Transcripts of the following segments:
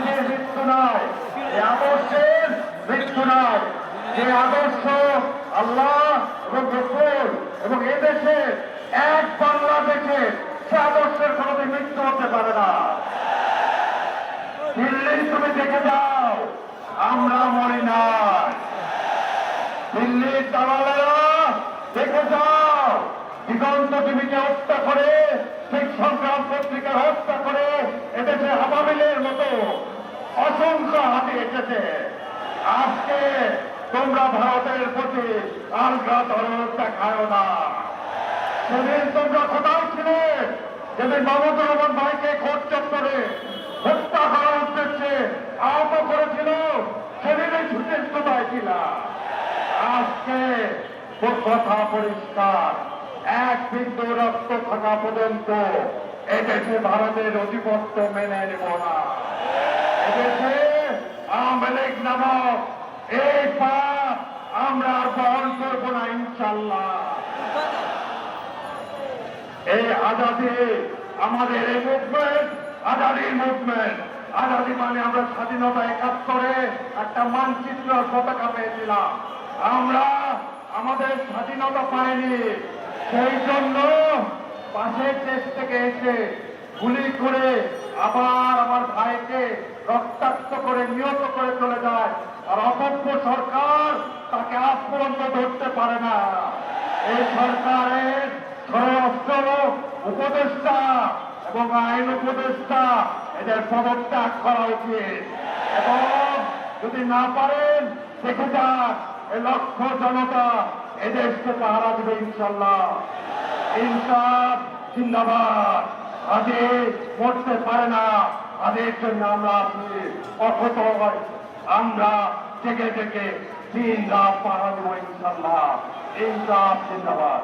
আদর্শের মৃত্যু নয়, এই আদর্শের মৃত্যু নয়। যে আদর্শ আল্লাহ এবং রসূল এবং এদেশে এক বাংলাদেশে, সে আদর্শের কোনোদিন মৃত্যু হতে পারে না। দিল্লি তুমি দেখে যাও, আমরা মরি না। দিল্লির দালালেরা দেখে যাও, দিগন্ত টিভিকে হত্যা করে, শিখ সংগ্রাম পত্রিকার হত্যা করে এদেশে হামামিলের মতো অসংখ্য হাতে এসেছে। আজকে তোমরা ভারতের প্রতি আলগা দরদ দেখায় না। সেদিন তোমরা কোথাও ছিলে যেদিন মাহমুদুর রহমান ভাইকে কোর্ট চত্বরে হত্যা করার উদ্দেশ্যে আহত করেছিল, সেদিনই ছুটে কোথায় ছিল? আজকে কথা পরিষ্কার, এক বিন্দু রক্ত থাকা পর্যন্ত এদেশে ভারতের অধিপত্য মেনে নেব না। এদেশে আওয়ামী লীগ নামক এই পাপ আমরা আর বহন করব না ইনশাল্লাহ। এই আজাদি আমাদের এই মুভমেন্ট, আজাদির মুভমেন্ট। আজাদি মানে আমরা স্বাধীনতা 71-এ একটা মানচিত্র পতাকা পেয়েছিলাম। আমরা আমাদের স্বাধীনতা পাইনি, সেই জন্য পাশের দেশ থেকে এসে গুলি করে আবার আমার ভাইকে রক্তাক্ত করে নিহত করে চলে যায়, আর অপব্য সরকার তাকে আজ পর্যন্ত ধরতে পারে না। এই সরকারের স্বরাষ্ট্র উপদেষ্টা এবং আইন উপদেষ্টা এদের পদত্যাগ করা উচিত, এবং যদি না পারেন দেখে যাক এই লক্ষ জনতা এদেশকে পাহারা দেবে ইনশাল্লাহ। ইনসাফ জিন্দাবাদ। আজে মরতে পারে না, আজের জন্য আমরা আছি অক্ষত। আমরা জেগে জেগে দিন রাত পাহারা দেবো ইনশাল্লাহ। ইনসাফ জিন্দাবাদ।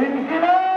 ইনকিলাব।